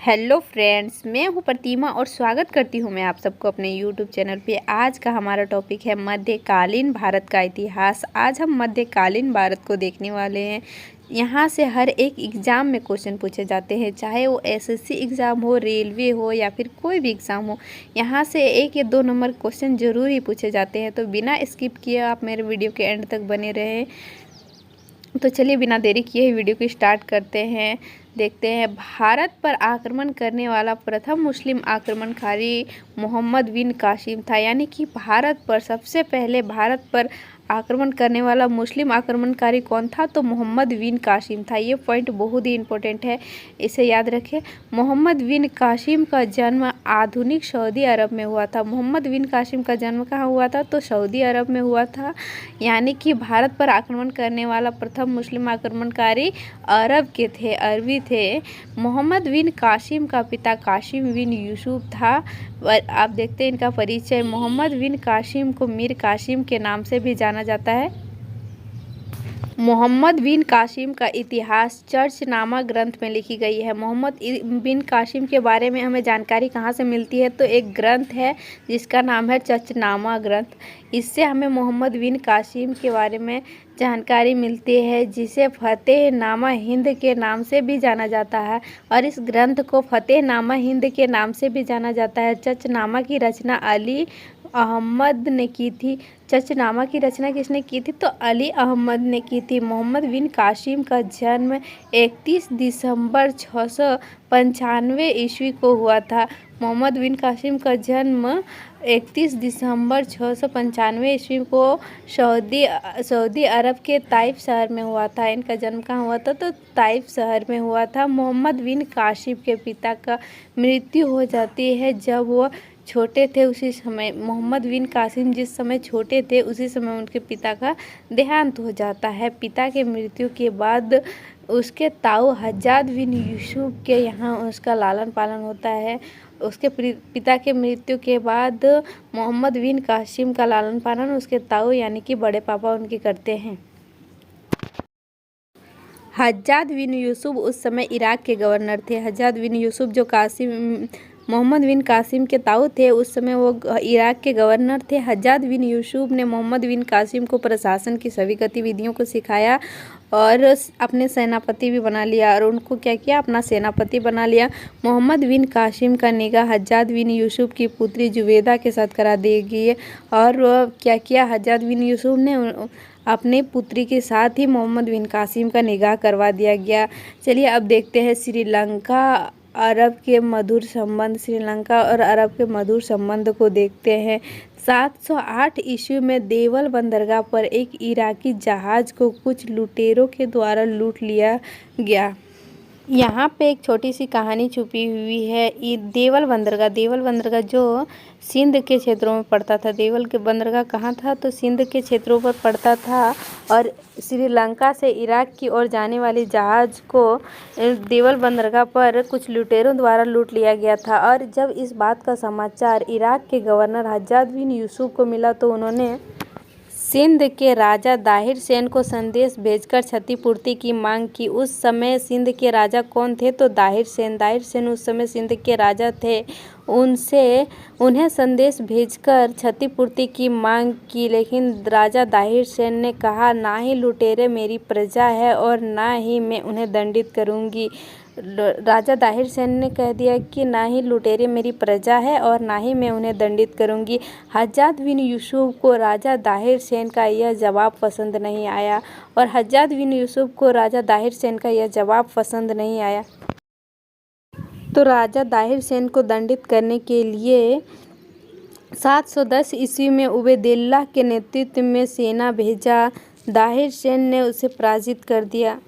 Hello friends, मैं हूं प्रतिमा और स्वागत करती हूं मैं आप सबको अपने यूट्यूब चैनल पे। आज का हमारा टॉपिक है मध्यकालीन भारत का इतिहास। आज हम मध्यकालीन भारत को देखने वाले हैं। यहाँ से हर एक एग्ज़ाम में क्वेश्चन पूछे जाते हैं, चाहे वो एसएससी एग्ज़ाम हो, रेलवे हो या फिर कोई भी एग्ज़ाम हो। यहाँ से 1 या 2 नंबर क्वेश्चन ज़रूर ही पूछे जाते हैं। तो बिना स्किप किए आप मेरे वीडियो के एंड तक बने रहें। तो चलिए बिना देरी किए वीडियो को स्टार्ट करते हैं। देखते हैं, भारत पर आक्रमण करने वाला प्रथम मुस्लिम आक्रमणकारी मोहम्मद बिन कासिम था। यानी कि भारत पर सबसे पहले भारत पर आक्रमण करने वाला मुस्लिम आक्रमणकारी कौन था? तो मोहम्मद बिन कासिम था। ये पॉइंट बहुत ही इम्पोर्टेंट है, इसे याद रखें। मोहम्मद बिन कासिम का जन्म आधुनिक सऊदी अरब में हुआ था। मोहम्मद बिन कासिम का जन्म कहाँ हुआ था? तो सऊदी अरब में हुआ था। यानी कि भारत पर आक्रमण करने वाला प्रथम मुस्लिम आक्रमणकारी अरब के थे, अरबी थे। मोहम्मद बिन कासिम का पिता कासिम बिन यूसुफ था। आप देखते हैं इनका परिचय। मोहम्मद बिन कासिम को मीर कासिम के नाम से भी जाना जाता है। मोहम्मद बिन कासिम का इतिहास चर्चनामा ग्रंथ में लिखी गई है। मोहम्मद बिन कासिम के बारे में हमें जानकारी कहाँ से मिलती है? तो एक ग्रंथ है जिसका नाम है चर्चनामा ग्रंथ। इससे हमें मोहम्मद बिन कासिम के बारे में जानकारी मिलती है, जिसे फतेहनामा हिंद के नाम से भी जाना जाता है। और इस ग्रंथ को फतेहनामा हिंद के नाम से भी जाना जाता है। चर्चनामा की रचना अली अहमद ने की थी। चर्चनामा की रचना किसने की थी? तो अली अहमद ने की थी। मोहम्मद बिन कासिम का जन्म 31 दिसंबर 695 ईस्वी को हुआ था। मोहम्मद बिन कासिम का जन्म 31 दिसंबर 695 ईस्वी को सऊदी अरब के ताइफ शहर में हुआ था। इनका जन्म कहाँ हुआ था? तो ताइफ शहर में हुआ था। मोहम्मद बिन कासिम के पिता का मृत्यु हो जाती है जब वो छोटे थे। उसी समय मोहम्मद बिन कासिम जिस समय छोटे थे उसी समय उनके पिता का देहांत हो जाता है। पिता के मृत्यु के बाद उसके ताऊ हज्जाज बिन यूसुफ के यहाँ उसका लालन पालन होता है। उसके पिता के मृत्यु के बाद मोहम्मद बिन कासिम का लालन पालन उसके ताऊ यानी कि बड़े पापा उनके करते हैं। हज्जाज बिन यूसुफ उस समय इराक के गवर्नर थे। हज्जाज बिन यूसुफ जो मोहम्मद बिन कासिम के ताऊ थे, उस समय वो इराक के गवर्नर थे। हज्जाज बिन यूसुफ ने मोहम्मद बिन कासिम को प्रशासन की सभी गतिविधियों को सिखाया और अपने सेनापति भी बना लिया। और उनको क्या किया? अपना सेनापति बना लिया। मोहम्मद बिन कासिम का निकाह हज्जाज बिन यूसुफ की पुत्री जुबैदा के साथ करा दी गई। और क्या किया? हज्जाज बिन यूसुफ ने अपने पुत्री के साथ ही मोहम्मद बिन कासिम का निकाह करवा दिया गया। चलिए अब देखते हैं श्रीलंका अरब के मधुर संबंध। श्रीलंका और अरब के मधुर संबंध को देखते हैं। 708 ईस्वी में देवल बंदरगाह पर एक इराकी जहाज को कुछ लुटेरों के द्वारा लूट लिया गया। यहाँ पे एक छोटी सी कहानी छुपी हुई है। देवल बंदरगाह जो सिंध के क्षेत्रों में पड़ता था। देवल के बंदरगाह कहाँ था? तो सिंध के क्षेत्रों पर पड़ता था। और श्रीलंका से इराक की ओर जाने वाली जहाज़ को देवल बंदरगाह पर कुछ लुटेरों द्वारा लूट लिया गया था। और जब इस बात का समाचार इराक के गवर्नर हज्जाज बिन यूसुफ को मिला तो उन्होंने सिंध के राजा दाहिर सेन को संदेश भेजकर क्षतिपूर्ति की मांग की। उस समय सिंध के राजा कौन थे? तो दाहिर सेन उस समय सिंध के राजा थे। उन्हें संदेश भेजकर क्षतिपूर्ति की मांग की, लेकिन राजा दाहिर सेन ने कहा, ना ही लुटेरे मेरी प्रजा है और ना ही मैं उन्हें दंडित करूंगी। राजा दाहिर सेन ने कह दिया कि ना ही लुटेरे मेरी प्रजा है और ना ही मैं उन्हें दंडित करूंगी। हज्जाज बिन यूसुफ को राजा दाहिर सेन का यह जवाब पसंद नहीं आया और हज्जाज बिन यूसुफ को राजा दाहिर सेन का यह जवाब पसंद नहीं आया। तो राजा दाहिर सेन को दंडित करने के लिए 710 ईस्वी में उबैदुल्लाह के नेतृत्व में सेना भेजा। दाहिर सेन ने उसे पराजित कर दिया।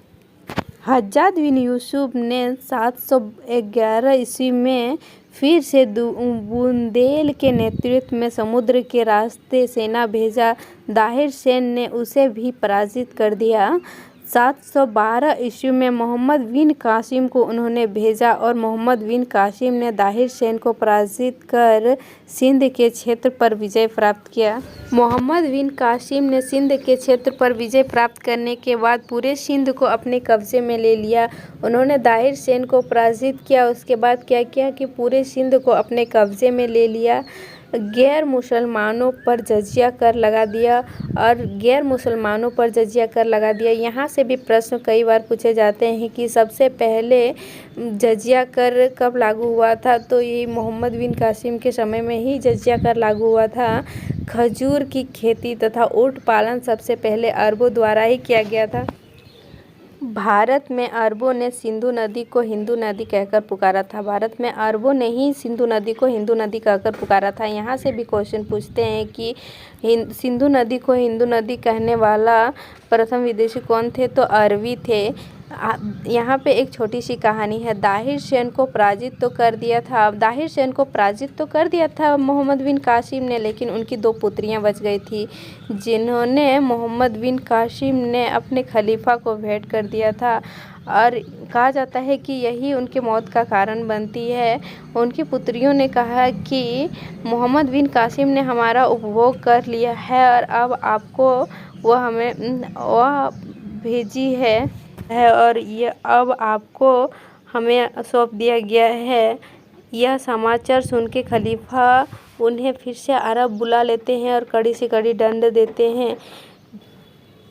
हज्जाज बिन यूसुफ ने 711 ईस्वी में फिर से बुंदेल के नेतृत्व में समुद्र के रास्ते सेना भेजा। दाहिर सेन ने उसे भी पराजित कर दिया। 712 ईस्वी में मोहम्मद बिन कासिम को उन्होंने भेजा और मोहम्मद बिन कासिम ने दाहिर सेन को पराजित कर सिंध के क्षेत्र पर विजय प्राप्त किया। मोहम्मद बिन कासिम ने सिंध के क्षेत्र पर विजय प्राप्त करने के बाद पूरे सिंध को अपने कब्जे में ले लिया। उन्होंने दाहिर सेन को पराजित किया। उसके बाद क्या किया कि पूरे सिंध को अपने कब्जे में ले लिया। गैर मुसलमानों पर जजिया कर लगा दिया यहाँ से भी प्रश्न कई बार पूछे जाते हैं कि सबसे पहले जजिया कर कब लागू हुआ था, तो ये मोहम्मद बिन कासिम के समय में ही जजिया कर लागू हुआ था। खजूर की खेती तथा ऊँट पालन सबसे पहले अरबों द्वारा ही किया गया था। भारत में अरबों ने सिंधु नदी को हिंदू नदी कहकर पुकारा था। यहाँ से भी क्वेश्चन पूछते हैं कि सिंधु नदी को हिंदू नदी कहने वाला प्रथम विदेशी कौन थे, तो अरबी थे। यहाँ पे एक छोटी सी कहानी है। दाहिर सेन को पराजित तो कर दिया था मोहम्मद बिन कासिम ने, लेकिन उनकी 2 पुत्रियाँ बच गई थी, जिन्होंने मोहम्मद बिन कासिम ने अपने खलीफा को भेंट कर दिया था और कहा जाता है कि यही उनकी मौत का कारण बनती है। उनकी पुत्रियों ने कहा कि मोहम्मद बिन कासिम ने हमारा उपभोग कर लिया है और अब आपको वह भेजी है और ये अब आपको हमें सौंप दिया गया है। यह समाचार सुन के खलीफा उन्हें फिर से अरब बुला लेते हैं और कड़ी से कड़ी दंड देते हैं।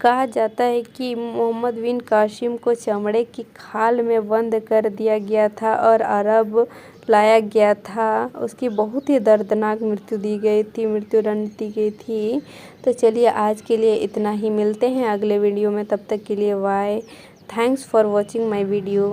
कहा जाता है कि मोहम्मद बिन कासिम को चमड़े की खाल में बंद कर दिया गया था और अरब लाया गया था। उसकी बहुत ही दर्दनाक मृत्यु दंड दी गई थी। तो चलिए आज के लिए इतना ही, मिलते हैं अगले वीडियो में, तब तक के लिए bye. Thanks for watching my video.